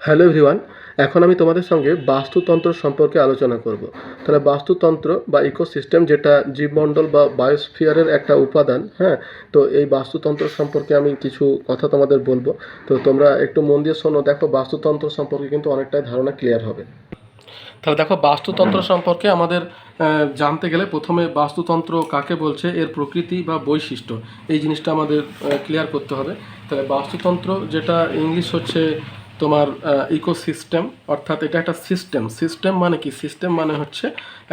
Hello everyone, এখন আমি তোমাদের সঙ্গে বাস্তুতন্ত্র সম্পর্কে আলোচনা করব। তাহলে বাস্তুতন্ত্র বা ইকোসিস্টেম, যেটা জীবমণ্ডল বা বায়োস্ফিয়ারের একটা উপাদান। হ্যাঁ, তো এই বাস্তুতন্ত্র সম্পর্কে আমি কিছু কথা তোমাদের বলবো। তো তোমরা একটু মন দিয়ে শোনো, দেখো বাস্তুতন্ত্র সম্পর্কে কিন্তু অনেকটাই ধারণা ক্লিয়ার হবে। তাহলে দেখো বাস্তুতন্ত্র সম্পর্কে আমাদের জানতে গেলে প্রথমে বাস্তুতন্ত্র কাকে বলছে, এর প্রকৃতি বা বৈশিষ্ট্য, এই জিনিসটা আমাদের ক্লিয়ার করতে হবে। তাহলে বাস্তুতন্ত্র, যেটা ইংলিশ হচ্ছে তোমার ইকোসিস্টেম, অর্থাৎ এটা একটা সিস্টেম মানে কি? সিস্টেম মানে হচ্ছে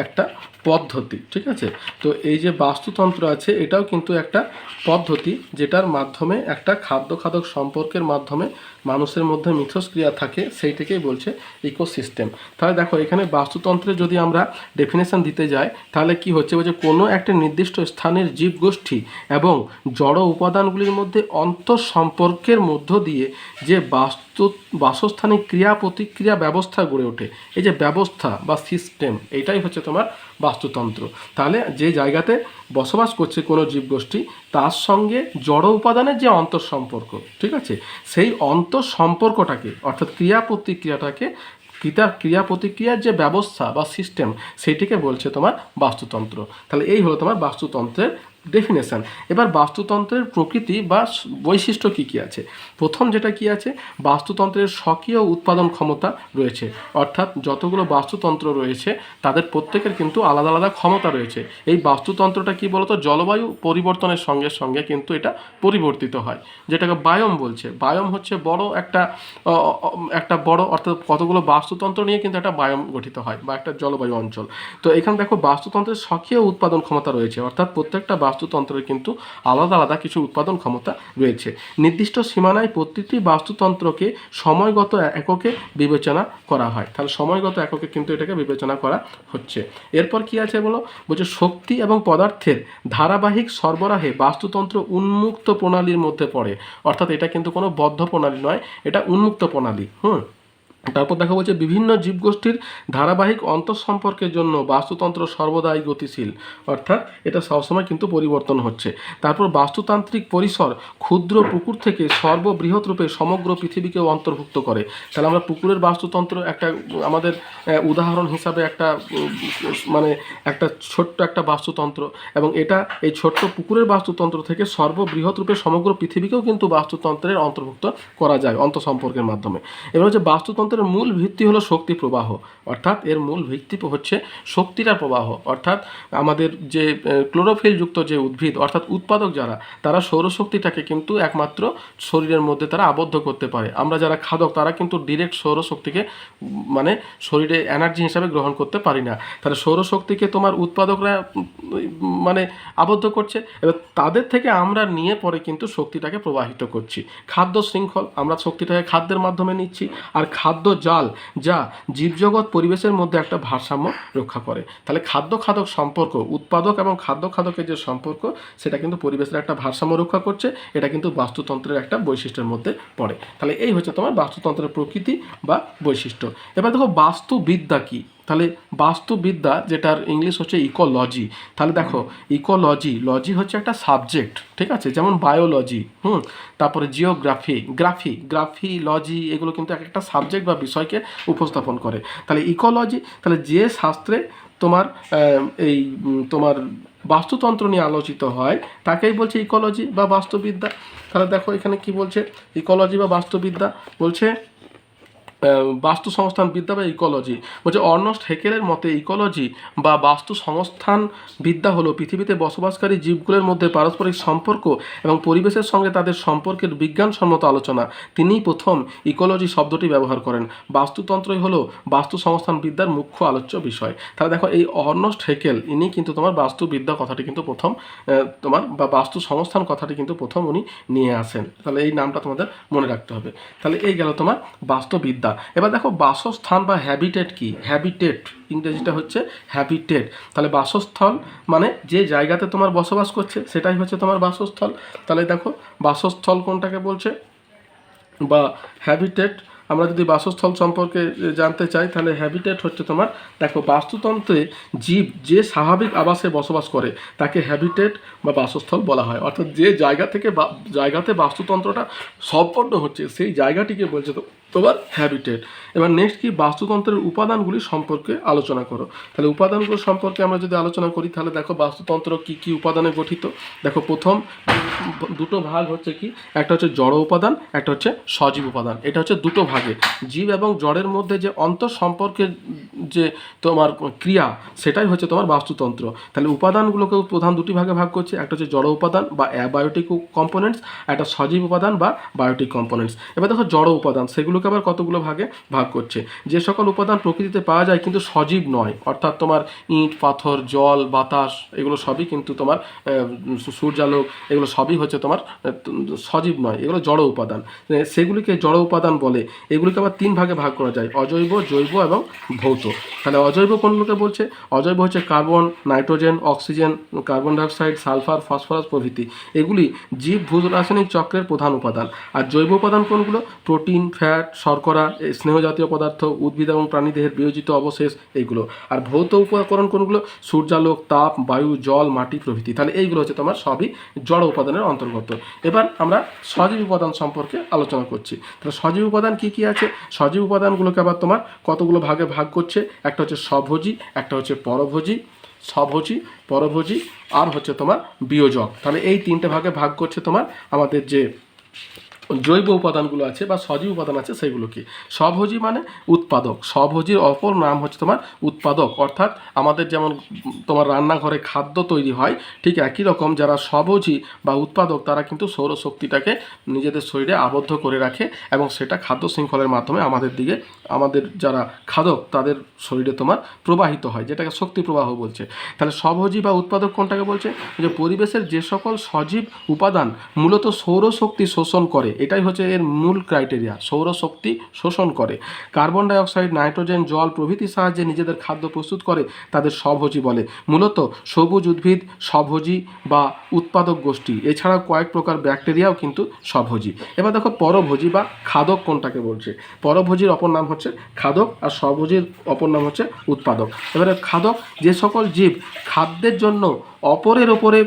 একটা পদ্ধতি, ঠিক আছে? তো এই যে বাস্তুতন্ত্র আছে, এটাও কিন্তু একটা পদ্ধতি, যেটার মাধ্যমে একটা খাদ্য খাদক সম্পর্কের মাধ্যমে মানুষের মধ্যে মিথস্ক্রিয়া থাকে, সেইটাকেই বলছে ইকোসিস্টেম। তাহলে দেখো এখানে বাস্তুতন্ত্রে যদি আমরা ডেফিনেশন দিতে যাই, তাহলে কি হচ্ছে, যে কোনো একটা নির্দিষ্ট স্থানের জীবগোষ্ঠী এবং জড় উপাদানগুলির মধ্যে অন্তঃসম্পর্কের মধ্য দিয়ে যে বাসস্থানিক ক্রিয়া প্রতিক্রিয়া ব্যবস্থা গড়ে ওঠে। এই যে ব্যবস্থা বা সিস্টেম, এইটাই হচ্ছে তোমার বাস্তুতন্ত্র। তাহলে যে জায়গাতে বসবাস করছে কোনো জীবগোষ্ঠী, তার সঙ্গে জড় উপাদানের যে অন্তঃসম্পর্ক, ঠিক আছে, সেই অন্তঃসম্পর্কটাকে অর্থাৎ ক্রিয়া প্রতিক্রিয়াটাকে, ক্রিয়া প্রতিক্রিয়ার যে ব্যবস্থা বা সিস্টেম, সেইটিকে বলছে তোমার বাস্তুতন্ত্র। তাহলে এই হলো তোমার বাস্তুতন্ত্রের ডেফিনেশান। এবার বাস্তুতন্ত্রের প্রকৃতি বা বৈশিষ্ট্য কী কী আছে। প্রথম যেটা কি আছে, বাস্তুতন্ত্রের স্বকীয় উৎপাদন ক্ষমতা রয়েছে। অর্থাৎ যতগুলো বাস্তুতন্ত্র রয়েছে তাদের প্রত্যেকের কিন্তু আলাদা আলাদা ক্ষমতা রয়েছে। এই বাস্তুতন্ত্রটা কি বলতো, জলবায়ু পরিবর্তনের সঙ্গে সঙ্গে কিন্তু এটা পরিবর্তিত হয়, যেটাকে বায়োম বলছে। বায়োম হচ্ছে বড় একটা বড়, অর্থাৎ কতগুলো বাস্তুতন্ত্র নিয়ে কিন্তু একটা বায়োম গঠিত হয় বা একটা জলবায়ু অঞ্চল। তো এখানে দেখো বাস্তুতন্ত্রের স্বকীয় উৎপাদন ক্ষমতা রয়েছে, অর্থাৎ প্রত্যেকটা বাস্তুতন্ত্রের কিন্তু আলাদা আলাদা কিছু উৎপাদন ক্ষমতা রয়েছে। নির্দিষ্ট সীমানায় প্রতিটি বাস্তুতন্ত্রকে সময়গত এককে বিবেচনা করা হয়। তাহলে সময়গত এককে কিন্তু এটাকে বিবেচনা করা হচ্ছে। এরপর কি আছে বলছে শক্তি এবং পদার্থের ধারাবাহিক সরবরাহে বাস্তুতন্ত্র উন্মুক্ত প্রণালীর মধ্যে পড়ে। অর্থাৎ এটা কিন্তু কোনো বদ্ধ প্রণালী নয়, এটা উন্মুক্ত প্রণালী। তারপর দেখা বলছে বিভিন্ন জীবগোষ্ঠীর ধারাবাহিক অন্তঃসম্পর্কের জন্য বাস্তুতন্ত্র সর্বদাই গতিশীল, অর্থাৎ এটা সবসময় কিন্তু পরিবর্তন হচ্ছে। তারপর বাস্তুতান্ত্রিক পরিসর ক্ষুদ্র পুকুর থেকে সর্ববৃহৎ রূপে সমগ্র পৃথিবীকেও অন্তর্ভুক্ত করে। তাহলে আমরা পুকুরের বাস্তুতন্ত্র একটা আমাদের উদাহরণ হিসাবে একটা মানে একটা ছোট্ট একটা বাস্তুতন্ত্র, এবং এটা এই ছোট্ট পুকুরের বাস্তুতন্ত্র থেকে সর্ববৃহৎ রূপে সমগ্র পৃথিবীকেও কিন্তু বাস্তুতন্ত্রের অন্তর্ভুক্ত করা যায় অন্তঃসম্পর্কের মাধ্যমে। এবার হচ্ছে বাস্তুতন্ত্রের মূল ভিত্তি হলো শক্তি প্রবাহ, অর্থাৎ এর মূল ভিত্তি হচ্ছে শক্তির প্রবাহ। অর্থাৎ আমাদের যে ক্লোরোফিলযুক্ত যে উদ্ভিদ, অর্থাৎ উৎপাদক যারা, তারা সৌরশক্তিটাকে কিন্তু একমাত্র শরীরের মধ্যে তারা আবদ্ধ করতে পারে। আমরা যারা খাদক, তারা কিন্তু ডিরেক্ট সৌরশক্তিকে মানে শরীরে এনার্জি হিসাবে গ্রহণ করতে পারি না। তাহলে সৌরশক্তিকে তোমার উৎপাদকরা মানে আবদ্ধ করছে, এবার তাদের থেকে আমরা নিয়ে পরে কিন্তু শক্তিটাকে প্রবাহিত করছি। খাদ্য শৃঙ্খল, আমরা শক্তিটাকে খাদ্যের মাধ্যমে নিচ্ছি। আর খাদ্য জাল, যা জীবজগৎ পরিবেশের মধ্যে একটা ভারসাম্য রক্ষা করে। তাহলে খাদ্য খাদক সম্পর্ক, উৎপাদক এবং খাদ্য খাদকের যে সম্পর্ক, সেটা কিন্তু পরিবেশের একটা ভারসাম্য রক্ষা করছে। এটা কিন্তু বাস্তুতন্ত্রের একটা বৈশিষ্ট্যের মধ্যে পড়ে। তাহলে এই হচ্ছে তোমার বাস্তুতন্ত্রের প্রকৃতি বা বৈশিষ্ট্য। এবার দেখো বাস্তুবিদ্যা কি। তাহলে বাস্তুবিদ্যা, যেটার ইংলিশ হচ্ছে ইকোলজি। তাহলে দেখো লজি হচ্ছে একটা সাবজেক্ট, ঠিক আছে, যেমন বায়োলজি, তারপরে গ্রাফি লজি, এগুলো কিন্তু এক একটা সাবজেক্ট বা বিষয়কে উপস্থাপন করে। তাহলে ইকোলজি, তাহলে যে শাস্ত্রে তোমার এই তোমার বাস্তুতন্ত্র নিয়ে আলোচিত হয়, তাকেই বলছে ইকোলজি বা বাস্তুবিদ্যা। তাহলে দেখো এখানে কি বলছে, ইকোলজি বা বাস্তুবিদ্যা বলছে বাস্তু সংস্থান বিদ্যা বা ইকোলজি। বলছে অর্নস্ট হেকেলের মতে ইকোলজি বা বাস্তু সংস্থান বিদ্যা হলো পৃথিবীতে বসবাসকারী জীবগুলোর মধ্যে পারস্পরিক সম্পর্ক এবং পরিবেশের সঙ্গে তাদের সম্পর্কের বিজ্ঞানসম্মত আলোচনা। তিনিই প্রথম ইকোলজি শব্দটি ব্যবহার করেন। বাস্তুতন্ত্রই হলো বাস্তু সংস্থান বিদ্যার মুখ্য আলোচ্য বিষয়। তাহলে দেখো এই অর্নস্ট হেকেল, ইনি কিন্তু তোমার বাস্তুবিদ্যা কথাটি কিন্তু প্রথম তোমার বা বাস্তু সংস্থান কথাটি কিন্তু প্রথম উনি নিয়ে আসেন। তাহলে এই নামটা তোমাদের মনে রাখতে হবে। তাহলে এই গেল তোমার বাস্তুবিদ্যা। এবার দেখো বাসস্থান বা হ্যাবিটেট কি। হ্যাবিটেট ইংরেজিটা হচ্ছে হ্যাবিটেট। তাহলে বাসস্থল মানে যে জায়গাতে তোমার বসবাস করছে, সেটাই হচ্ছে তোমার বাসস্থল। তাহলে দেখো বাসস্থল কোনটাকে বলছে বা হ্যাবিটেট। আমরা যদি বাসস্থল সম্পর্কে জানতে চাই, তাহলে হ্যাবিটেট হচ্ছে তোমার, দেখো বাস্তুতন্ত্রে জীব যে স্বাভাবিক আবাসে বসবাস করে তাকে হ্যাবিটেট বা বাসস্থল বলা হয়। অর্থাৎ যে জায়গাতে বাস্তুতন্ত্রটা সম্পন্ন হচ্ছে, সেই জায়গাটিকে বলছে তো তোমার হ্যাবিটেট। এবার নেক্সট কি, বাস্তুতন্ত্রের উপাদানগুলি সম্পর্কে আলোচনা করো। তাহলে উপাদানগুলো সম্পর্কে আমরা যদি আলোচনা করি তাহলে দেখো বাস্তুতন্ত্র কি কি উপাদানে গঠিত। দেখো প্রথম দুটো ভাগ হচ্ছে কি, একটা হচ্ছে জড় উপাদান, একটা হচ্ছে সজীব উপাদান। এটা হচ্ছে দুটো ভাগে, জীব এবং জড়ের মধ্যে যে অন্তর সম্পর্কের যে তোমার ক্রিয়া, সেটাই হচ্ছে তোমার বাস্তুতন্ত্র। তাহলে উপাদানগুলোকে প্রধান দুটি ভাগে ভাগ করছে, একটা হচ্ছে জড় উপাদান বা অ্যাবায়োটিক কম্পোনেন্টস, একটা সজীব উপাদান বা বায়োটিক কম্পোনেন্টস। এবার দেখো জড় উপাদান সেগুলোকে আবার কতগুলো ভাগে ভাগ করছে। যে সকল উপাদান প্রকৃতিতে পাওয়া যায় কিন্তু সজীব নয়, অর্থাৎ তোমার ইট পাথর জল বাতাস এগুলো সবই কিন্তু তোমার সূর্যালোক এগুলো সবই হচ্ছে তোমার সজীব নয়, এগুলো জড় উপাদান। সেগুলিকে জড় উপাদান বলে। এগুলিকে আবার তিন ভাগে ভাগ করা যায়, অজৈব, জৈব এবং ভৌত। তাহলে অজৈব কোনগুলোকে বলছে, অজৈব হচ্ছে carbon, nitrogen, oxygen, carbon dioxide, sulphur, phosphorus প্রভৃতি। এগুলি জীব ভূ রাসায়নিক চক্রের প্রধান উপাদান। আর জৈব উপাদান কোনগুলো, প্রোটিন, ফ্যাট, শর্করা, স্নেহজাতীয় পদার্থ, উদ্ভিদ এবং প্রাণীদেহের বিয়োজিত অবশেষ এইগুলো। আর ভৌত উপকরণ কোনগুলো, সূর্যালোক, তাপ, বায়ু, জল, মাটি প্রভৃতি। তাহলে এইগুলো হচ্ছে তোমার সবই জড় উপাদানের অন্তর্গত। এবার আমরা সজীব উপাদান সম্পর্কে আলোচনা করছি। তাহলে সজীব উপাদান কি কি আছে, সজীব উপাদানগুলোকে আবার তোমার কতগুলো ভাগে ভাগ করছে, একটা হচ্ছে স্বভোজী, একটা হচ্ছে পরভোজী, স্বভোজী, পরভোজী, আর হচ্ছে তোমার বিয়োজক। তাহলে এই তিনটে ভাগে ভাগ করছে তোমার আমাদের যে জৈব উপাদানগুলো আছে বা সজীব উপাদান আছে সেগুলো কি। স্বভোজী মানে উৎপাদক, স্বভোজীর অপর নাম হচ্ছে তোমার উৎপাদক। অর্থাৎ আমাদের যেমন তোমার রান্নাঘরে খাদ্য তৈরি হয়, ঠিক একই রকম যারা স্বভোজী বা উৎপাদক তারা কিন্তু সৌরশক্তিটাকে নিজেদের শরীরে আবদ্ধ করে রাখে এবং সেটা খাদ্য শৃঙ্খলের মাধ্যমে আমাদের দিকে, আমাদের যারা খাদক তাদের শরীরে তোমার প্রবাহিত হয়, যেটাকে শক্তি প্রবাহ বলছে। তাহলে স্বভোজী বা উৎপাদক কোনটাকে বলছে, যে পরিবেশের যে সকল সজীব উপাদান মূলত সৌরশক্তি শোষণ করে, এটাই হচ্ছে এর মূল ক্রাইটেরিয়া, সৌরশক্তি শোষণ করে। কার্বন ডাইঅক্সাইড, নাইট্রোজেন, জল প্রভৃতির সাহায্যে নিজেদের খাদ্য প্রস্তুত করে, তাদের স্বভোজী বলে। মূলত সবুজ উদ্ভিদ স্বভোজী বা উৎপাদক গোষ্ঠী, এছাড়াও কয়েক প্রকার ব্যাকটেরিয়াও কিন্তু স্বভোজী। এবার দেখো পরভোজী বা খাদক কোনটাকে বলছে। পরভোজীর অপর নাম হচ্ছে খাদক আর স্বভোজীর অপর নাম হচ্ছে উৎপাদক। এবারে খাদক, যে সকল জীব খাদ্যের জন্য অপরের ওপরে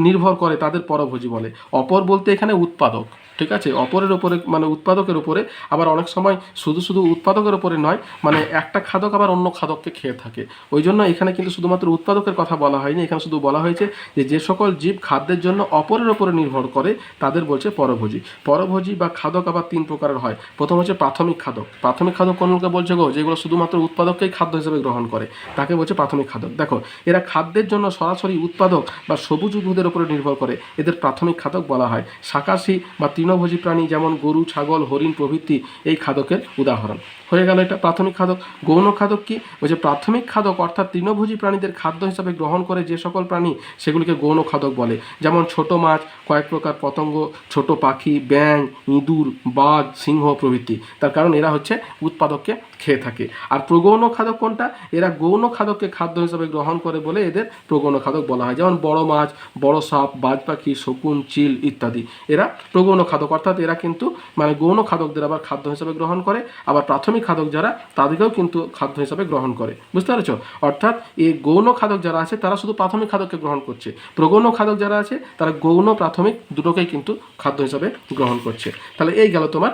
নির্ভর করে তাদের পরভোজী বলে। অপর বলতে এখানে উৎপাদক, ঠিক আছে, অপরের ওপরে মানে উৎপাদকের উপরে। আবার অনেক সময় শুধু শুধু উৎপাদকের ওপরে নয়, মানে একটা খাদক আবার অন্য খাদককে খেয়ে থাকে। ওই জন্য এখানে কিন্তু শুধুমাত্র উৎপাদকের কথা বলা হয়নি, এখানে শুধু বলা হয়েছে যে যে সকল জীব খাদ্যের জন্য অপরের ওপরে নির্ভর করে তাদের বলছে পরভোজী। পরভোজী বা খাদক আবার তিন প্রকারের হয়। প্রথম হচ্ছে প্রাথমিক খাদক। প্রাথমিক খাদক কোনগুলোকে বলছে গো, যেগুলো শুধুমাত্র উৎপাদককেই খাদ্য হিসেবে গ্রহণ করে, তাকে বলছে প্রাথমিক খাদক। দেখো এরা খাদ্যের জন্য সরাসরি উৎপাদক বা সবুজ উদ্ভিদের উপরে নির্ভর করে, এদের প্রাথমিক খাদক বলা হয়। শাকাশী বা তৃণভোজী প্রাণী যেমন গরু, ছাগল, হরিণ প্রভৃতি এই খাদকের উদাহরণ। হয়ে গেল এটা প্রাথমিক খাদক। গৌণ খাদক কি, ওই যে প্রাথমিক খাদক অর্থাৎ তৃণভোজী প্রাণীদের খাদ্য হিসাবে গ্রহণ করে যে সকল প্রাণী সেগুলিকে গৌণ খাদক বলে। যেমন ছোট মাছ, কয়েক প্রকার পতঙ্গ, ছোট পাখি, ব্যাঙ, ইঁদুর, বাঘ, সিংহ প্রভৃতি। তার কারণ এরা হচ্ছে উৎপাদককে খেয়ে থাকে। আর প্রগৌণ খাদক কোনটা, এরা গৌণ খাদককে খাদ্য হিসাবে গ্রহণ করে বলে এদের প্রগৌণ খাদক বলা হয়। যেমন বড় মাছ, বড় সাপ, বাজ পাখি, শকুন, চিল ইত্যাদি এরা প্রগৌণ খাদক। অর্থাৎ এরা কিন্তু মানে গৌণ খাদকদের আবার খাদ্য হিসাবে গ্রহণ করে, আবার প্রাথমিক খাদক যারা তাদেরকেও কিন্তু খাদ্য হিসাবে গ্রহণ করে। বুঝতে পেরেছো? অর্থাৎ এই গৌণ খাদক যারা আছে তারা শুধু প্রাথমিক খাদককে গ্রহণ করছে, প্রগৌণ খাদক যারা আছে তারা গৌণ প্রাথমিক দুটোকেই কিন্তু খাদ্য হিসাবে গ্রহণ করছে। তাহলে এই গেল তোমার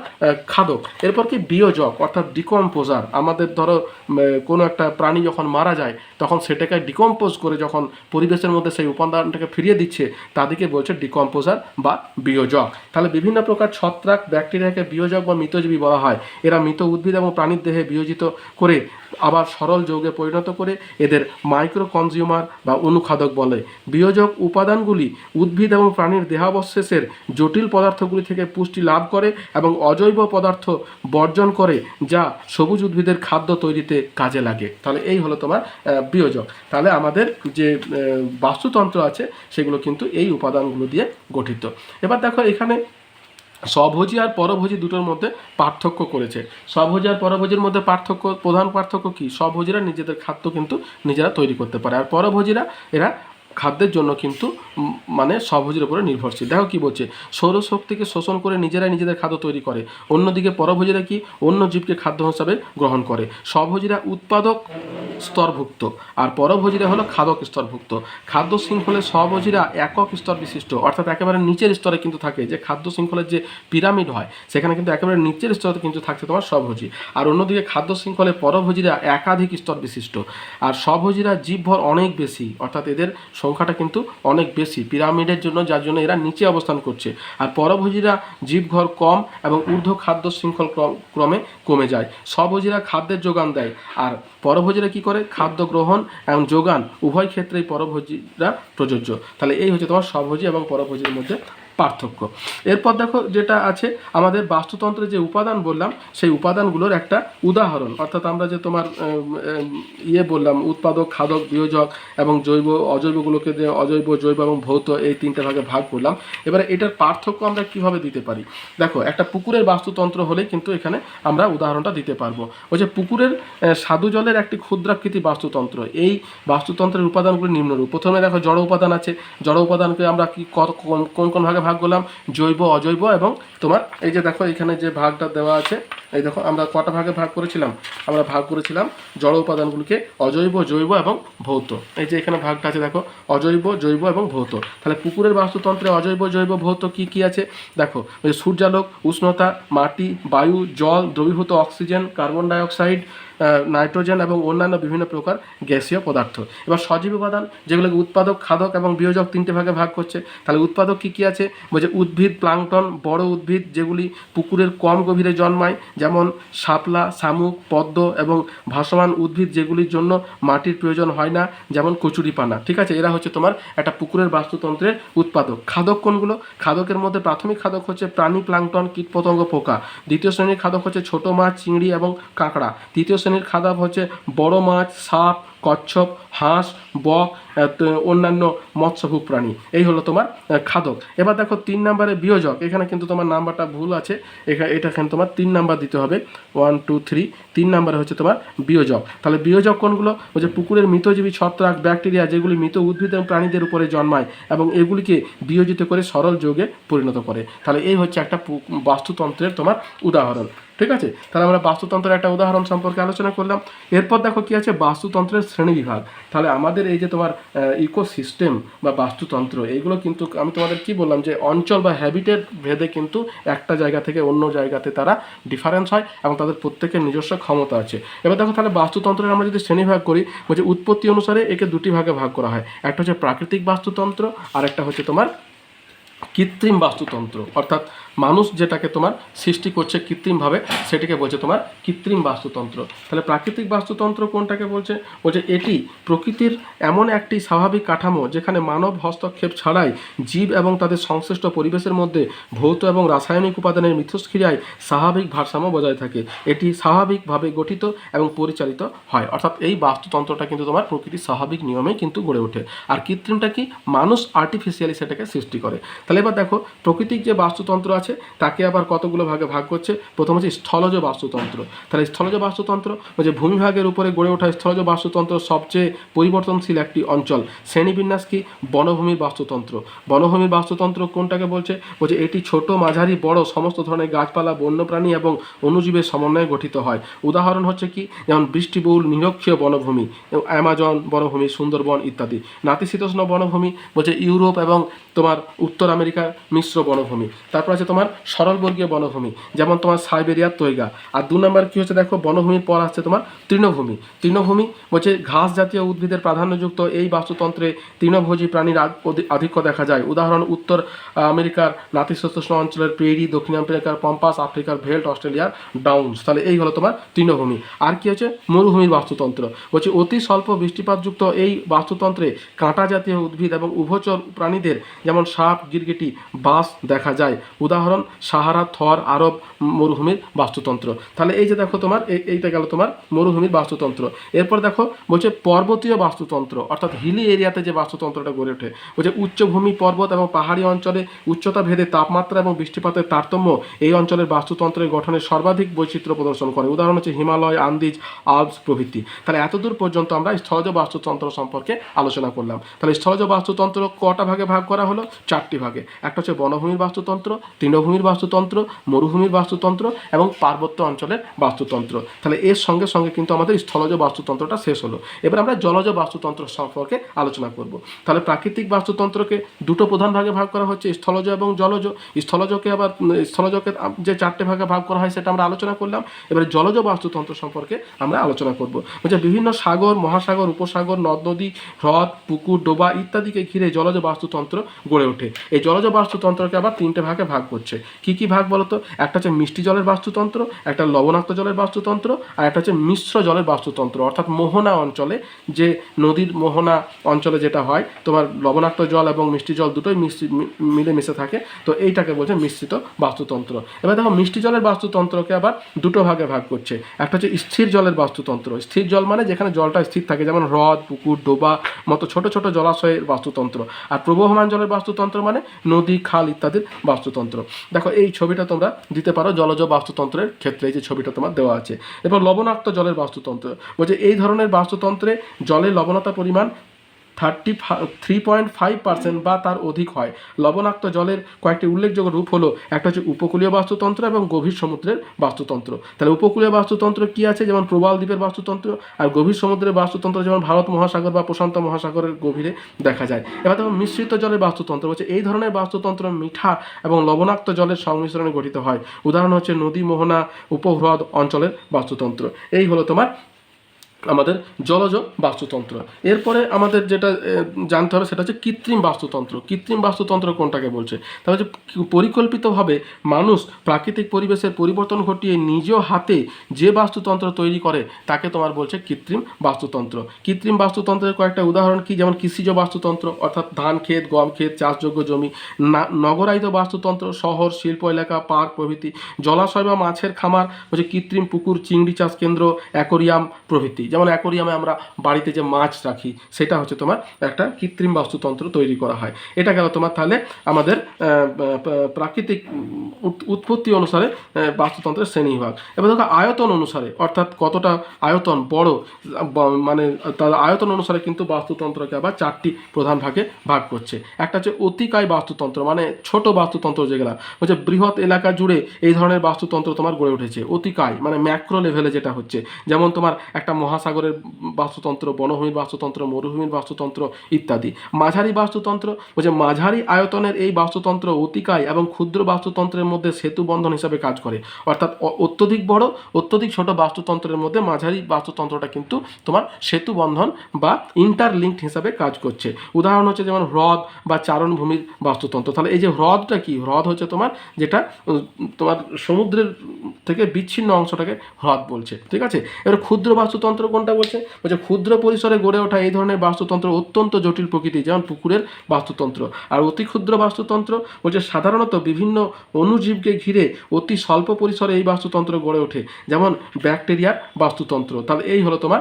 খাদক। এরপর কি বিয়োজক অর্থাৎ ডিকম্পোজার। আমাদের ধরো কোনো একটা প্রাণী যখন মারা যায় তখন সেটাকে ডিকম্পোজ করে যখন পরিবেশের মধ্যে সেই উপাদানটাকে ফিরিয়ে দিচ্ছে তাদেরকে বলছে ডিকম্পোজার বা বিয়োজক। তাহলে বিভিন্ন প্রকার ছত্রাক, ব্যাকটেরিয়াকে বিয়োজক বা মৃতজীবী বলা হয়। এরা মৃত উদ্ভিদ এবং প্রাণীর দেহে বিয়োজিত করে আবার সরল যৌগে পরিণত করে এদের মাইক্রো কনজিউমার বা অনুখাদক বলে। বিয়োজক উপাদানগুলি উদ্ভিদ এবং প্রাণীর দেহাবশেষের জটিল পদার্থগুলি থেকে পুষ্টি লাভ করে এবং অজৈব পদার্থ বর্জন করে, যা সবুজ উদ্ভিদের খাদ্য তৈরিতে কাজে লাগে। তাহলে এই হলো তোমার বিয়োজক। তাহলে আমাদের যে বাস্তুতন্ত্র আছে সেগুলো কিন্তু এই উপাদানগুলো দিয়ে গঠিত। এবার দেখো এখানে স্বভোজী আর পরভোজী দুটোর মধ্যে পার্থক্য করেছে। স্বভোজী আর পরভোজীর মধ্যে পার্থক্য, প্রধান পার্থক্য কি, স্বভোজীরা নিজেদের খাদ্য কিন্তু নিজেরা তৈরি করতে পারে, আর পরভোজীরা এরা খাদ্যের জন্য কিন্তু মানে স্বভোজীর উপরে নির্ভরশীল। দেখো কি বলছে, সৌরশক্তিকে শোষণ করে নিজেরাই নিজেদের খাদ্য তৈরি করে, অন্যদিকে পরভোজীরা কি অন্য জীবকে খাদ্য হিসাবে গ্রহণ করে। স্বভোজীরা উৎপাদক স্তরভুক্ত আর পরভোজীরা হলো খাদক স্তরভুক্ত। খাদ্য শৃঙ্খলে স্বভোজীরা একক স্তর বিশিষ্ট, অর্থাৎ একেবারে নিচের স্তরে কিন্তু থাকে, যে খাদ্য শৃঙ্খলের যে পিরামিড হয় সেখানে কিন্তু একেবারে নিচের স্তরে কিন্তু থাকছে তোমার স্বভোজী। আর অন্যদিকে খাদ্য শৃঙ্খলে পরভোজীরা একাধিক স্তর বিশিষ্ট। আর স্বভোজীরা জীবভর অনেক বেশি, অর্থাৎ এদের সংখ্যাটা কিন্তু অনেক বেশি পিরামিডের জন্য, যার জন্য এরা নিচে অবস্থান করছে। আর পরভোজীরা জীবঘর কম এবং ঊর্ধ্ব খাদ্য শৃঙ্খল ক্রমে কমে যায়। স্বভোজীরা খাদ্যের যোগান দেয় আর পরভোজীরা কি করে, খাদ্য গ্রহণ এবং যোগান উভয় ক্ষেত্রেই পরভোজীরা প্রযোজ্য। তাহলে এই হচ্ছে তোমার স্বভোজী এবং পরভোজীর মধ্যে পার্থক্য। এরপর দেখো যেটা আছে আমাদের বাস্তুতন্ত্রের যে উপাদান বললাম, সেই উপাদানগুলোর একটা উদাহরণ, অর্থাৎ আমরা যে তোমার বললাম উৎপাদক, খাদক, বিয়োজক এবং জৈব অজৈবগুলোকে যে অজৈব, জৈব এবং ভৌত এই তিনটে ভাগে ভাগ করলাম। এবারে এটার পার্থক্য আমরা কিভাবে দিতে পারি, দেখো একটা পুকুরের বাস্তুতন্ত্র হলে কিন্তু এখানে আমরা উদাহরণটা দিতে পারবো। ওই যে পুকুরের স্বাদু জলের একটি ক্ষুদ্রাকৃতি বাস্তুতন্ত্র, এই বাস্তুতন্ত্রের উপাদানগুলি নিম্নরূপ। প্রথমে দেখো জড় উপাদান আছে, জড় উপাদানকে আমরা কি কোন কোন ভাগে ভাগ করলাম, জৈব, অজৈব এবং তোমার এই যে দেখো এখানে যে ভাগটা দেওয়া আছে, এই দেখো আমরা কটা ভাগে ভাগ করেছিলাম, আমরা ভাগ করেছিলাম জড় উপাদানগুলিকে অজৈব, জৈব এবং ভৌত। এই যে এখানে ভাগটা আছে দেখো, অজৈব, জৈব এবং ভৌত। তাহলে পুকুরের বাস্তুতন্ত্রে অজৈব, জৈব, ভৌত কি কি আছে দেখো, ওই সূর্যালোক, উষ্ণতা, মাটি, বায়ু, জল, দ্রবীভূত অক্সিজেন, কার্বন ডাইঅক্সাইড, নাইট্রোজেন এবং অন্যান্য বিভিন্ন প্রকার গ্যাসীয় পদার্থ। এবার সজীব উপাদান যেগুলোকে উৎপাদক, খাদক এবং বিয়োজক তিনটে ভাগে ভাগ করছে। তাহলে উৎপাদক কী কী আছে বলছে, উদ্ভিদ, প্লাঙ্কটন, বড় উদ্ভিদ যেগুলি পুকুরের কম গভীরে জন্মায়, যেমন শাপলা, শামুক, পদ্ম এবং ভাসমান উদ্ভিদ যেগুলির জন্য মাটির প্রয়োজন হয় না, যেমন কচুরিপানা। ঠিক আছে, এরা হচ্ছে তোমার একটা পুকুরের বাস্তুতন্ত্রের উৎপাদক। খাদক কোনগুলো, খাদকের মধ্যে প্রাথমিক খাদক হচ্ছে প্রাণী, প্লাঙ্কটন, কীটপতঙ্গ, পোকা। দ্বিতীয় শ্রেণীর খাদক হচ্ছে ছোট মাছ, চিংড়ি এবং কাঁকড়া। তৃতীয় শ্রেণীর খাদক হচ্ছে বড় মাছ, সাপ, কচ্ছপ, হাঁস, বক, অন্যান্য মৎস্যভোগ প্রাণী। এই হলো তোমার খাদক। এবার দেখো 3 নম্বরে বিয়োজক, এখানে কিন্তু তোমার নাম্বারটা ভুল আছে, এখানে তোমার 3 নাম্বার দিতে হবে, 1 2 3, 3 নম্বরে হচ্ছে তোমার বিয়োজক। তাহলে বিয়োজক কোনগুলো বলছে, পুকুরের মৃতজীবী ছত্রাক, ব্যাকটেরিয়া যেগুলি মৃত উদ্ভিদ এবং প্রাণীদের উপরে জন্মায় এবং এগুলিকে বিয়োজিত করে সরল যৌগে পরিণত করে। তাহলে এই হচ্ছে একটা বাস্তুতন্ত্রের তোমার উদাহরণ। ঠিক আছে, তাহলে আমরা বাস্তুতন্ত্রের একটা উদাহরণ সম্পর্কে আলোচনা করলাম। এরপর দেখো কি আছে, বাস্তুতন্ত্রের শ্রেণীবিভাগ। তাহলে আমাদের এই যে তোমার ইকোসিস্টেম বা বাস্তুতন্ত্র, এইগুলো কিন্তু আমি তোমাদের কি বললাম যে অঞ্চল বা হ্যাবিটেট ভেদে কিন্তু একটা জায়গা থেকে অন্য জায়গাতে তারা ডিফারেন্স হয় এবং তাদের প্রত্যেকের নিজস্ব ক্ষমতা আছে। এবার দেখো তাহলে বাস্তুতন্ত্রের আমরা যদি শ্রেণীবিভাগ করি, বলছে উৎপত্তি অনুসারে একে দুটি ভাগে ভাগ করা হয়, একটা হচ্ছে প্রাকৃতিক বাস্তুতন্ত্র আর একটা হচ্ছে তোমার কৃত্রিম বাস্তুতন্ত্র, অর্থাৎ মানুষ যেটাকে তোমার সৃষ্টি করছে কৃত্রিমভাবে সেটাকে বলছে তোমার কৃত্রিম বাস্তুতন্ত্র। তাহলে প্রাকৃতিক বাস্তুতন্ত্র কোনটাকে বলছে, বলছে এটি প্রকৃতির এমন একটি স্বাভাবিক কাঠামো যেখানে মানব হস্তক্ষেপ ছাড়াই জীব এবং তাদের সংশ্লিষ্ট পরিবেশের মধ্যে ভৌত এবং রাসায়নিক উপাদানের মিথস্ক্রিয়ায় স্বাভাবিক ভারসাম্য বজায় থাকে। এটি স্বাভাবিকভাবে গঠিত এবং পরিচালিত হয়, অর্থাৎ এই বাস্তুতন্ত্রটা কিন্তু তোমার প্রকৃতির স্বাভাবিক নিয়মে কিন্তু গড়ে ওঠে। আর কৃত্রিমটা কি, মানুষ আর্টিফিশিয়ালি সেটাকে সৃষ্টি করে। তাহলে এবার দেখো প্রকৃতিক যে বাস্তুতন্ত্র আছে তাকে আবার কতগুলো ভাগে ভাগ করছে। প্রথম হচ্ছে স্থলজ বাস্তুতন্ত্র। তাহলে স্থলজ বাস্তুতন্ত্র যে ভূমিভাগের উপরে গড়ে ওঠা স্থলজ বাস্তুতন্ত্র সবচেয়ে পরিবর্তনশীল একটি অঞ্চল। শ্রেণীবিন্যাস কি, বনভূমির বাস্তুতন্ত্র। বনভূমির বাস্তুতন্ত্র কোনটাকে বলছে, বলছে এটি ছোট, মাঝারি, বড় সমস্ত ধরনের গাছপালা, বন্যপ্রাণী এবং অণুজীবের সমন্বয়ে গঠিত হয়। উদাহরণ হচ্ছে কি, যেমন বৃষ্টিবহুল নিরক্ষীয় বনভূমি, অ্যামাজন বনভূমি, সুন্দরবন ইত্যাদি। নাতিশীতোষ্ণ বনভূমি বলছে ইউরোপ এবং তোমার উত্তর আমেরিকার মিশ্র বনভূমি। তারপর আছে তোমার সরলবর্গীয় বনভূমি, যেমন তোমার সাইবেরিয়ার তৈগা। আর 2 নম্বর কী হচ্ছে দেখো, বনভূমির পর আসছে তোমার তৃণভূমি। তৃণভূমি বলছে ঘাস জাতীয় উদ্ভিদের প্রাধান্যযুক্ত এই বাস্তুতন্ত্রে তৃণভোজী প্রাণীর আধিক্য দেখা যায়। উদাহরণ উত্তর আমেরিকার নাতিশীতোষ্ণ অঞ্চলের প্রেরি, দক্ষিণ আমেরিকার পম্পাস, আফ্রিকার ভেল্ট, অস্ট্রেলিয়ার ডাউন্স। তাহলে এই হলো তোমার তৃণভূমি। আর কি হচ্ছে মরুভূমির বাস্তুতন্ত্র, বলছে অতি স্বল্প বৃষ্টিপাতযুক্ত এই বাস্তুতন্ত্রে কাঁটা জাতীয় উদ্ভিদ এবং উভচর প্রাণীদের যেমন সাপ, গিরগিটি, বাস দেখা যায়। উদাহরণ উদাহরণ সাহারা, থর, আরব মরুভূমির বাস্তুতন্ত্র। তাহলে এই যে দেখো তোমার এইটা গেল তোমার মরুভূমির বাস্তুতন্ত্র। এরপর দেখো বলছে পর্বতীয় বাস্তুতন্ত্র, অর্থাৎ হিলি এরিয়াতে যে বাস্তুতন্ত্রটা গড়ে ওঠে। বলছে উচ্চভূমি, পর্বত এবং পাহাড়ি অঞ্চলে উচ্চতা ভেদে তাপমাত্রা এবং বৃষ্টিপাতের তারতম্য এই অঞ্চলের বাস্তুতন্ত্রের গঠনে সর্বাধিক বৈচিত্র্য প্রদর্শন করে। উদাহরণ হচ্ছে হিমালয়, আন্দিজ, আল্পস প্রভৃতি। তাহলে এতদূর পর্যন্ত আমরা স্থলজ বাস্তুতন্ত্র সম্পর্কে আলোচনা করলাম। তাহলে স্থলজ বাস্তুতন্ত্র কটা ভাগে ভাগ করা হলো? 4টি ভাগে। একটা হচ্ছে বনভূমির বাস্তুতন্ত্র, তৃণভূমির বাস্তুতন্ত্র, মরুভূমির বাস্তুতন্ত্র এবং পার্বত্য অঞ্চলের বাস্তুতন্ত্র। তাহলে এর সঙ্গে সঙ্গে কিন্তু আমাদের স্থলজ বাস্তুতন্ত্রটা শেষ হলো। এবার আমরা জলজ বাস্তুতন্ত্র সম্পর্কে আলোচনা করব। তাহলে প্রাকৃতিক বাস্তুতন্ত্রকে দুটো প্রধান ভাগে ভাগ করা হচ্ছে, স্থলজ এবং জলজ। স্থলজকে যে 4টে ভাগে ভাগ করা হয় সেটা আমরা আলোচনা করলাম। এবারে জলজ বাস্তুতন্ত্র সম্পর্কে আমরা আলোচনা করব। বলছে বিভিন্ন সাগর, মহাসাগর, উপসাগর, নদ নদী, হ্রদ, পুকুর, ডোবা ইত্যাদিকে ঘিরে জলজ বাস্তুতন্ত্র গড়ে ওঠে। এই জলজ বাস্তুতন্ত্রকে আবার 3টে ভাগে ভাগ করছে। কি কি ভাগ বলতো? একটা হচ্ছে মিষ্টি জলের বাস্তুতন্ত্র, একটা লবণাক্ত জলের বাস্তুতন্ত্র, আর একটা হচ্ছে মিশ্র জলের বাস্তুতন্ত্র। অর্থাৎ মোহনা অঞ্চলে, যে নদীর মোহনা অঞ্চলে যেটা হয় তোমার লবণাক্ত জল এবং মিষ্টি জল দুটোই মিলেমিশে থাকে, তো এইটাকে বলছে মিশ্রিত বাস্তুতন্ত্র। এবার দেখো মিষ্টি জলের বাস্তুতন্ত্রকে আবার দুটো ভাগে ভাগ করছে। একটা হচ্ছে স্থির জলের বাস্তুতন্ত্র। স্থির জল মানে যেখানে জলটা স্থির থাকে, যেমন হ্রদ, পুকুর, ডোবা মতো ছোট ছোট জলাশয়ের বাস্তুতন্ত্র। আর প্রবহমান জলের বাস্তুতন্ত্র মানে নদী, খাল ইত্যাদির বাস্তুতন্ত্র। দেখো এই ছবিটা তোমরা দিতে পারো জলজ বাস্তুতন্ত্রের ক্ষেত্রে, এই যে ছবিটা তোমার দেওয়া আছে। এবার লবণাক্ত জলের বাস্তুতন্ত্র বলছে এই ধরনের বাস্তুতন্ত্রে জলের লবণতা পরিমাণ 3.5% বা তার অধিক হয়। লবণাক্ত জলের কয়েকটি উল্লেখযোগ্য রূপ হলো, একটা হচ্ছে উপকূলীয় বাস্তুতন্ত্র এবং গভীর সমুদ্রের বাস্তুতন্ত্র। তাহলে উপকূলীয় বাস্তুতন্ত্র কি আছে? যেমন প্রবাল দ্বীপের বাস্তুতন্ত্র। আর গভীর সমুদ্রের বাস্তুতন্ত্র যেমন ভারত মহাসাগর বা প্রশান্ত মহাসাগরের গভীরে দেখা যায়। এবার দেখো মিশ্রিত জলের বাস্তুতন্ত্র বলছে এই ধরনের বাস্তুতন্ত্র মিঠা এবং লবণাক্ত জলের সংমিশ্রণে গঠিত হয়। উদাহরণ হচ্ছে নদী, মোহনা, উপহ্রদ অঞ্চলের বাস্তুতন্ত্র। এই হলো তোমার আমাদের জলজ বাস্তুতন্ত্র। এরপরে আমাদের যেটা জানতে হবে সেটা হচ্ছে কৃত্রিম বাস্তুতন্ত্র। কৃত্রিম বাস্তুতন্ত্র কোনটাকে বলছে? তাহলে হচ্ছে পরিকল্পিতভাবে মানুষ প্রাকৃতিক পরিবেশের পরিবর্তন ঘটিয়ে নিজ হাতে যে বাস্তুতন্ত্র তৈরি করে তাকে তোমার বলছে কৃত্রিম বাস্তুতন্ত্র। কৃত্রিম বাস্তুতন্ত্রের কয়েকটা উদাহরণ কি? যেমন কৃষিজ বাস্তুতন্ত্র, অর্থাৎ ধান ক্ষেত, গম ক্ষেত, চাষযোগ্য জমি। নগরায়িত বাস্তুতন্ত্র, শহর, শিল্প এলাকা, পার্ক প্রভৃতি। জলাশয় বা মাছের খামার হচ্ছে কৃত্রিম পুকুর, চিংড়ি চাষ কেন্দ্র, অ্যাকোরিয়াম প্রভৃতি। যেমন অ্যাকোরিয়ামে আমরা বাড়িতে যে মাছ রাখি সেটা হচ্ছে তোমার একটা কৃত্রিম বাস্তুতন্ত্র তৈরি করা হয়। এটা গেল তোমার তাহলে আমাদের প্রাকৃতিক উৎপত্তি অনুসারে বাস্তুতন্ত্রের শ্রেণীবিভাগ। এবার দেখো আয়তন অনুসারে, অর্থাৎ কতটা আয়তন বড়, মানে তার আয়তন অনুসারে কিন্তু বাস্তুতন্ত্রকে আবার 4টি প্রধান ভাগে ভাগ করছে। একটা হচ্ছে অতিকায় বাস্তুতন্ত্র, মানে ছোট বাস্তুতন্ত্র যেগুলো হচ্ছে বৃহৎ এলাকা জুড়ে এই ধরনের বাস্তুতন্ত্র তোমার গড়ে উঠেছে। অতিকায় মানে ম্যাক্রো লেভেলে যেটা হচ্ছে, যেমন তোমার একটা মহাসাগরের বাস্তুতন্ত্র, বনভূমির বাস্তুতন্ত্র, মরুভূমির বাস্তুতন্ত্র ইত্যাদি। মাঝারি বাস্তুতন্ত্র বলছে মাঝারি আয়তনের এই বাস্তুতন্ত্র অতিকায় এবং ক্ষুদ্র বাস্তুতন্ত্রের মধ্যে সেতু বন্ধন হিসাবে কাজ করে। অর্থাৎ অত্যধিক বড়, অত্যধিক ছোট বাস্তুতন্ত্রের মধ্যে মাঝারি বাস্তুতন্ত্রটা কিন্তু তোমার সেতু বন্ধন বা ইন্টারলিঙ্কড হিসাবে কাজ করছে। উদাহরণ হচ্ছে যেমন হ্রদ বা চারণভূমির বাস্তুতন্ত্র। তাহলে এই যে হ্রদটা কি? হ্রদ হচ্ছে তোমার যেটা তোমার সমুদ্রের থেকে বিচ্ছিন্ন অংশটাকে হ্রদ বলছে। ঠিক আছে। এবার ক্ষুদ্র বাস্তুতন্ত্র কোনটা বলছে? বলছে ক্ষুদ্র পরিসরে গড়ে ওঠা এই ধরনের বাস্তুতন্ত্র অত্যন্ত জটিল প্রকৃতি, যেমন পুকুরের বাস্তুতন্ত্র। আর অতি ক্ষুদ্র বাস্তুতন্ত্র বলছে সাধারণত বিভিন্ন অণুজীবকে ঘিরে অতি স্বল্প পরিসরে এই বাস্তুতন্ত্র গড়ে ওঠে, যেমন ব্যাকটেরিয়ার বাস্তুতন্ত্র। তাহলে এই হলো তোমার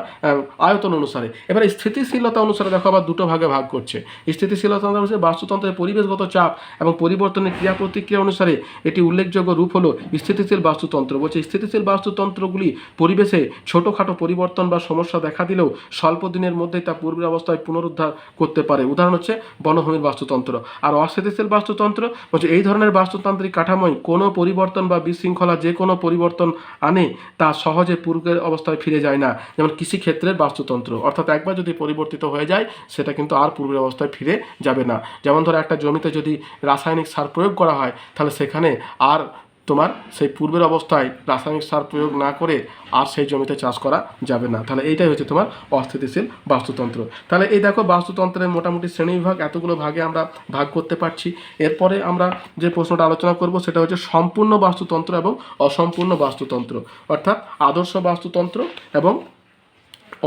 আয়তন অনুসারে। এবার স্থিতিশীলতা অনুসারে দেখো আবার দুটো ভাগে ভাগ করছে। স্থিতিশীলতা হচ্ছে বাস্তুতন্ত্রের পরিবেশগত চাপ এবং পরিবর্তনের ক্রিয়া প্রতিক্রিয়া অনুসারে এটি উল্লেখযোগ্য রূপ হলো স্থিতিশীল বাস্তুতন্ত্র। বলছে স্থিতিশীল বাস্তুতন্ত্রগুলি পরিবেশে ছোটোখাটো পরিবর্তন বা সমস্যা দেখা দিলেও স্বল্প দিনের মধ্যেই তা পূর্বের অবস্থায় পুনরুদ্ধার করতে পারে। উদাহরণ হচ্ছে বনভূমির বাস্তুতন্ত্র। আর অস্থিতিশীল বাস্তুতন্ত্র বলছে এই ধরনের বাস্তুতান্ত্রিক কাঠামোয় কোনো পরিবর্তন বা বিশৃঙ্খলা যে কোনো পরিবর্তন আনে তা সহজে পূর্বের অবস্থায় ফিরে যায় না, যেমন কৃষিক্ষেত্রের বাস্তুতন্ত্র। অর্থাৎ একবার যদি পরিবর্তিত হয়ে যায় সেটা কিন্তু আর পূর্বের অবস্থায় ফিরে যাবে না। যেমন ধরো একটা জমিতে যদি রাসায়নিক সার প্রয়োগ করা হয় তাহলে সেখানে আর তোমার সেই পূর্বের অবস্থায় রাসায়নিক সার প্রয়োগ না করে আর সেই জমিতে চাষ করা যাবে না। তাহলে এইটাই হচ্ছে তোমার অস্থিতিশীল বাস্তুতন্ত্র। তাহলে এই দেখো বাস্তুতন্ত্রের মোটামুটি শ্রেণীবিভাগ এতগুলো ভাগে আমরা ভাগ করতে পারছি। এরপরে আমরা যে প্রশ্নটা আলোচনা করব সেটা হচ্ছে সম্পূর্ণ বাস্তুতন্ত্র এবং অসম্পূর্ণ বাস্তুতন্ত্র, অর্থাৎ আদর্শ বাস্তুতন্ত্র এবং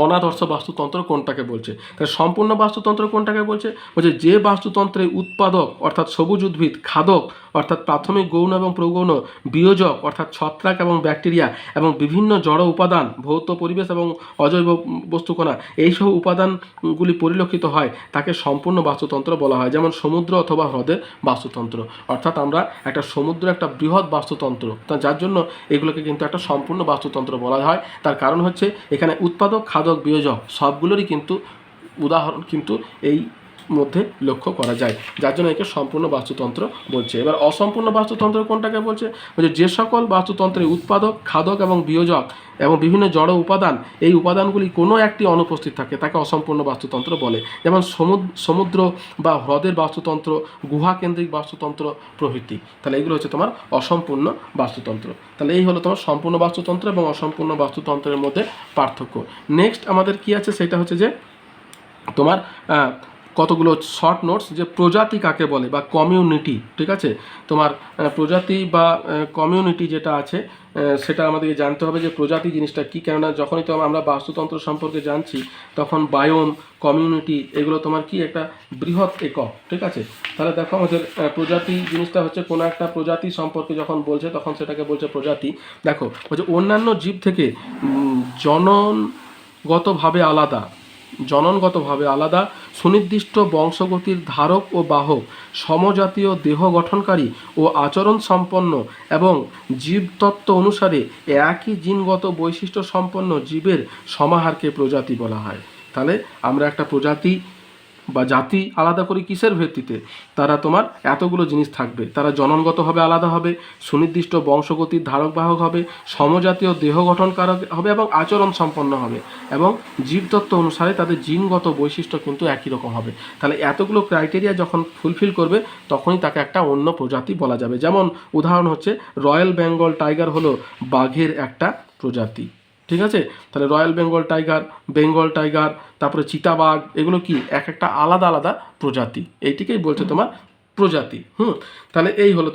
অনাদর্শ বাস্তুতন্ত্র কোনটাকে বলছে। তাহলে সম্পূর্ণ বাস্তুতন্ত্র কোনটাকে বলছে? বলছে যে বাস্তুতন্ত্রে উৎপাদক অর্থাৎ সবুজ উদ্ভিদ, খাদক অর্থাৎ প্রাথমিক গৌণ এবং প্রগৌণ, বিয়োজক অর্থাৎ ছত্রাক এবং ব্যাকটেরিয়া এবং বিভিন্ন জড় উপাদান, ভৌত পরিবেশ এবং অজৈব বস্তুকণা, এইসব উপাদানগুলি পরিলক্ষিত হয় তাকে সম্পূর্ণ বাস্তুতন্ত্র বলা হয়। যেমন সমুদ্র অথবা হ্রদের বাস্তুতন্ত্র, অর্থাৎ আমরা একটা সমুদ্র একটা বৃহৎ বাস্তুতন্ত্র, তা যার জন্য এগুলোকে কিন্তু একটা সম্পূর্ণ বাস্তুতন্ত্র বলা হয়। তার কারণ হচ্ছে এখানে উৎপাদক, খাদক, বিয়োজক সবগুলোরই কিন্তু উদাহরণ কিন্তু এই মধ্যে লক্ষ্য করা যায়, যার জন্য একে সম্পূর্ণ বাস্তুতন্ত্র বলছে। এবার অসম্পূর্ণ বাস্তুতন্ত্র কোনটাকে বলছে? যে সকল বাস্তুতন্ত্রে উৎপাদক, খাদক এবং বিয়োজক এবং বিভিন্ন জড় উপাদান, এই উপাদানগুলি কোনো একটি অনুপস্থিত থাকে তাকে অসম্পূর্ণ বাস্তুতন্ত্র বলে। যেমন সমুদ্র বা হ্রদের বাস্তুতন্ত্র, গুহা কেন্দ্রিক বাস্তুতন্ত্র প্রভৃতি। তাহলে এইগুলো হচ্ছে তোমার অসম্পূর্ণ বাস্তুতন্ত্র। তাহলে এই হলো তোমার সম্পূর্ণ বাস্তুতন্ত্র এবং অসম্পূর্ণ বাস্তুতন্ত্রের মধ্যে পার্থক্য। নেক্সট আমাদের কি আছে সেটা হচ্ছে যে তোমার কতগুলো শর্ট নোটস, যে প্রজাতি কাকে বলে বা কমিউনিটি। ঠিক আছে, তোমার প্রজাতি বা কমিউনিটি যেটা আছে সেটা আমাদেরকে জানতে হবে যে প্রজাতি জিনিসটা কী। কেননা যখনই তো আমরা বাস্তুতন্ত্র সম্পর্কে জানছি তখন বায়োম, কমিউনিটি এগুলো তোমার কি একটা বৃহৎ একক। ঠিক আছে, তাহলে দেখো আমাদের প্রজাতি জিনিসটা হচ্ছে কোনো একটা প্রজাতি সম্পর্কে যখন বলছে তখন সেটাকে বলছে প্রজাতি। দেখো হচ্ছে অন্যান্য জীব থেকে জননগতভাবে আলাদা সুনির্দিষ্ট বংশগতির ধারক ও বাহক, সমজাতীয় দেহ গঠনকারী ও আচরণ সম্পন্ন এবং জীবতত্ত্ব অনুসারে একই জিনগত বৈশিষ্ট্য সম্পন্ন জীবের সমাহারকে প্রজাতি বলা হয়। তাহলে আমরা একটা প্রজাতি বা জাতি আলাদা করি কিসের ভিত্তিতে? তারা তোমার এতগুলো জিনিস থাকবে, তারা জননগতভাবে আলাদা হবে, সুনির্দিষ্ট বংশগতির ধারক বাহক হবে, সমজাতীয় দেহ গঠনকারক হবে এবং আচরণ সম্পন্ন হবে, এবং জীবতত্ত্ব অনুসারে তাদের জিনগত বৈশিষ্ট্য কিন্তু একই রকম হবে। তাহলে এতগুলো ক্রাইটেরিয়া যখন ফুলফিল করবে তখনই তাকে একটা অন্য প্রজাতি বলা যাবে। যেমন উদাহরণ হচ্ছে রয়্যাল বেঙ্গল টাইগার হলো বাঘের একটা প্রজাতি। ঠিক আছে, তাহলে রয়্যাল বেঙ্গল টাইগার, তারপরে চিতাবাঘ, এগুলো কি এক একটা আলাদা আলাদা প্রজাতি, এইটিকেই বলছে তোমার প্রজাতি। তাহলে এই হলো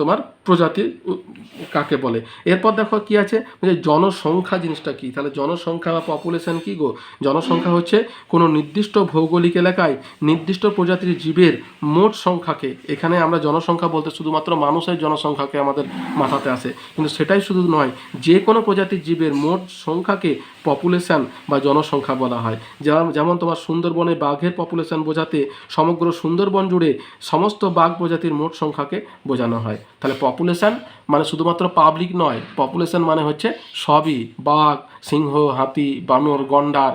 তোমার প্রজাতি কাকে বলে। এরপর দেখো কি আছে, যে জনসংখ্যা জিনিসটা কি। তাহলে জনসংখ্যা বা পপুলেশন কি গো? জনসংখ্যা হচ্ছে কোনো নির্দিষ্ট ভৌগোলিক এলাকায় নির্দিষ্ট প্রজাতির জীবের মোট সংখ্যাকে, এখানে আমরা জনসংখ্যা বলতে শুধুমাত্র মানুষের জনসংখ্যাকে আমাদের মাথাতে আসে, কিন্তু সেটাই শুধু নয়, যে কোনো প্রজাতির জীবের মোট সংখ্যাকে পপুলেশন বা জনসংখ্যা বলা হয়। যেমন তোমার সুন্দরবনে বাঘের পপুলেশন বোঝাতে সমগ্র সুন্দরবন জুড়ে সমস্ত বাঘ প্রজাতির মোট সংখ্যাকে বোঝানো হয়। তাহলে পপুলেশন মানে শুধুমাত্র পাবলিক নয়, পপুলেশন মানে হচ্ছে সবই, বাঘ, সিংহ, হাতি, বানর, গন্ডার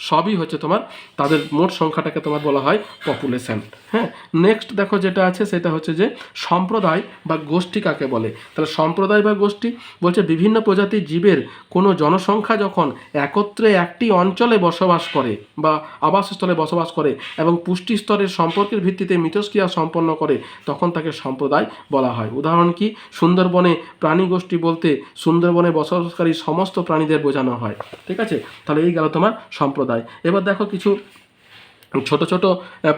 সবই হচ্ছে তোমার, তাদের মোট সংখ্যাটাকে তোমার বলা হয় পপুলেশন। হ্যাঁ, নেক্সট দেখো যেটা আছে সেটা হচ্ছে যে সম্প্রদায় বা গোষ্ঠী কাকে বলে। তাহলে সম্প্রদায় বা গোষ্ঠী বলছে বিভিন্ন প্রজাতির জীবের কোনো জনসংখ্যা যখন একত্রে একটি অঞ্চলে বসবাস করে বা আবাসস্থলে বসবাস করে এবং পুষ্টি স্তরের সম্পর্কের ভিত্তিতে মিথস্ক্রিয়া সম্পন্ন করে তখন তাকে সম্প্রদায় বলা হয়। উদাহরণ কি? সুন্দরবনে প্রাণী গোষ্ঠী বলতে সুন্দরবনে বসবাসকারী সমস্ত প্রাণীদের বোঝানো হয়। ঠিক আছে, তাহলে এই গেল তোমার সম্প্রদায়। এবার দেখো কিছু ছোট ছোট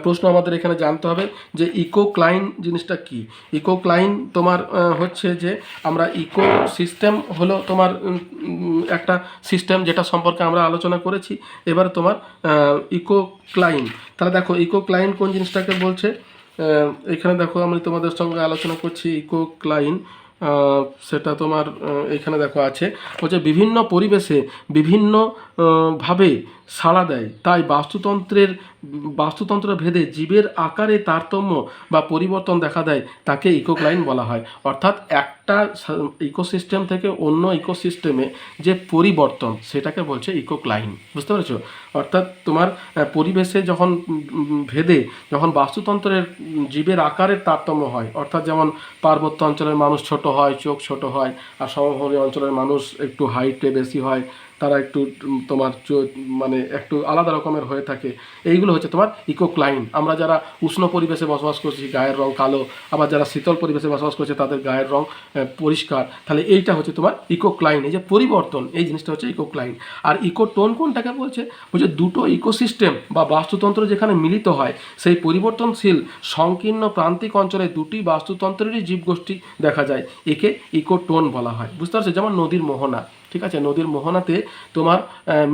প্রশ্ন আমাদের এখানে জানতে হবে যে ইকোক্লাইন জিনিসটা কি। ইকোক্লাইন তোমার হচ্ছে যে আমরা ইকো সিস্টেম হলো তোমার একটা সিস্টেম যেটা সম্পর্কে আমরা আলোচনা করেছি। এবার তোমার ইকোক্লাইন, তাহলে দেখো ইকোক্লাইন কোন জিনিসটাকে বলছে। এখানে দেখো আমি তোমাদের সঙ্গে আলোচনা করছি ইকোক্লাইন, সেটা তোমার এখানে দেখো আছে, বলছে বিভিন্ন পরিবেশে বিভিন্ন ভাবে সাড়া দেয়, তাই বাস্তুতন্ত্র ভেদে জীবের আকারে তারতম্য বা পরিবর্তন দেখা দেয় তাকে ইকোক্লাইন বলা হয়। অর্থাৎ একটা ইকোসিস্টেম থেকে অন্য ইকোসিস্টেমে যে পরিবর্তন সেটাকে বলছে ইকোক্লাইন। বুঝতে পেরেছো? অর্থাৎ তোমার পরিবেশে ভেদে যখন বাস্তুতন্ত্রের জীবের আকারের তারতম্য হয়, অর্থাৎ যেমন পার্বত্য অঞ্চলের মানুষ ছোট হয়, চোখ ছোট হয়, আর সমভূমি অঞ্চলের মানুষ একটু হাইটে বেশি হয়, তারা একটু তোমার মানে একটু আলাদা রকমের হয়ে থাকে, এইগুলো হচ্ছে তোমার ইকোক্লাইন। আমরা যারা উষ্ণ পরিবেশে বসবাস করছি গায়ের রং কালো, আবার যারা শীতল পরিবেশে বসবাস করছে তাদের গায়ের রং পরিষ্কার, তাহলে এইটা হচ্ছে তোমার ইকোক্লাইন। এই যে পরিবর্তন, এই জিনিসটা হচ্ছে ইকোক্লাইন। আর ইকোটোন কোনটাকে বলছে? দুটো ইকোসিস্টেম বা বাস্তুতন্ত্র যেখানে মিলিত হয় সেই পরিবর্তনশীল সংকীর্ণ প্রান্তিক অঞ্চলে দুটি বাস্তুতন্ত্রেরই জীবগোষ্ঠী দেখা যায়, একে ইকোটোন বলা হয়। বুঝতে পারছো? যেমন নদীর মোহনা, ঠিক আছে, নদীর মোহনাতে তোমার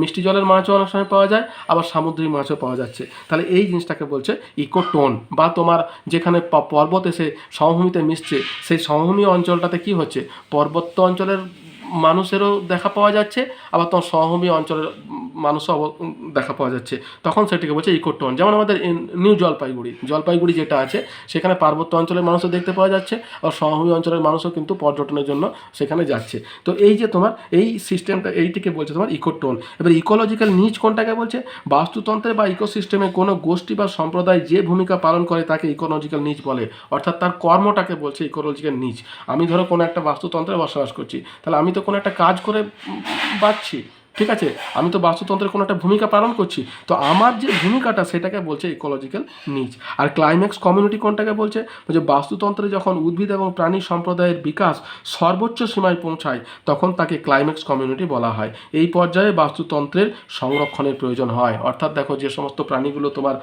মিষ্টি জলের মাছও অনেক সময় পাওয়া যায়, আবার সামুদ্রিক মাছও পাওয়া যাচ্ছে। তাহলে এই জিনিসটাকে বলছে ইকোটোন। বা তোমার যেখানে পর্বত এসে সমভূমিতে মিশছে, সেই সমভূমি অঞ্চলটাতে কি হচ্ছে, পর্বত্য অঞ্চলের মানুষেরও দেখা পাওয়া যাচ্ছে, আবার তোমার সমভূমি অঞ্চলের মানুষও দেখা পাওয়া যাচ্ছে, তখন সেটিকে বলছে ইকোটোন। যেমন আমাদের নিউ জলপাইগুড়ি যেটা আছে, সেখানে পার্বত্য অঞ্চলের মানুষও দেখতে পাওয়া যাচ্ছে, আর সমভূমি অঞ্চলের মানুষও কিন্তু পর্যটনের জন্য সেখানে যাচ্ছে। তো এই যে তোমার এই সিস্টেমটা, এইটিকে বলছে তোমার ইকোটোন। এবার ইকোলজিক্যাল নিচ কোনটাকে বলছে, বাস্তুতন্ত্রে বা ইকোসিস্টেমে কোনো গোষ্ঠী বা সম্প্রদায় যে ভূমিকা পালন করে তাকে ইকোলজিক্যাল নিচ বলে, অর্থাৎ তার কর্মটাকে বলছে ইকোলজিক্যাল নিচ। আমি ধরো কোনো একটা বাস্তুতন্ত্রে বসবাস করছি, তাহলে আমি তো কোনো একটা কাজ করে বাঁচছি, ঠিক আছে, আমি তো বাস্তুতন্ত্রের কোনো একটা ভূমিকা পালন করছি, তো আমার যে ভূমিকাটা সেটাকে বলছে ইকোলজিক্যাল নিচ। আর ক্লাইম্যাক্স কমিউনিটি কোনটাকে বলছে, যে বাস্তুতন্ত্রে যখন উদ্ভিদ এবং প্রাণী সম্প্রদায়ের বিকাশ সর্বোচ্চ সীমায় পৌঁছায় তখন তাকে ক্লাইম্যাক্স কমিউনিটি বলা হয়। এই পর্যায়ে বাস্তুতন্ত্রের সংরক্ষণের প্রয়োজন হয়। অর্থাৎ দেখো, যে সমস্ত প্রাণীগুলো তোমার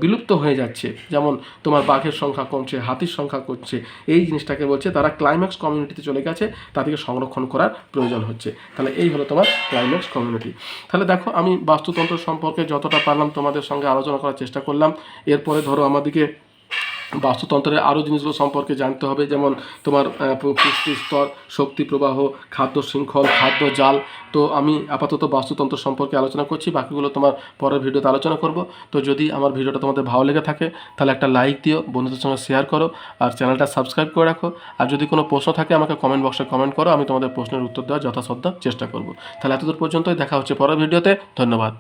বিলুপ্ত হয়ে যাচ্ছে, যেমন তোমার বাঘের সংখ্যা কমছে, হাতির সংখ্যা কমছে, এই জিনিসটাকে বলছে তারা ক্লাইম্যাক্স কমিউনিটিতে চলে গেছে, তাদেরকে সংরক্ষণ করার প্রয়োজন হচ্ছে। তাহলে এই হলো তোমার ক্লাইম্যাক্স কমিউনিটি। তাহলে দেখো, আমি বাস্তুতন্ত্র সম্পর্কে যতটা পারলাম তোমাদের সঙ্গে আলোচনা করার চেষ্টা করলাম। এরপরে ধরো আমাদেরকে বাস্তুতন্ত্রের আরও জিনিসগুলো সম্পর্কে জানতে হবে, যেমন তোমার পুষ্টি স্তর, শক্তি প্রবাহ, খাদ্য শৃঙ্খল, খাদ্য জাল। তো আমি আপাতত বাস্তুতন্ত্র সম্পর্কে আলোচনা করছি, বাকিগুলো তোমার পরের ভিডিওতে আলোচনা করব। তো যদি আমার ভিডিওটা তোমাদের ভালো লেগে থাকে তাহলে একটা লাইক দিও, বন্ধুদের সঙ্গে শেয়ার করো, আর চ্যানেলটা সাবস্ক্রাইব করে রাখো। আর যদি কোনো প্রশ্ন থাকে আমাকে কমেন্ট বক্সে কমেন্ট করো, আমি তোমাদের প্রশ্নের উত্তর দেওয়ার যথাসাধ্য চেষ্টা করব। তাহলে এতদূর পর্যন্তই, দেখা হচ্ছে পরের ভিডিওতে। ধন্যবাদ।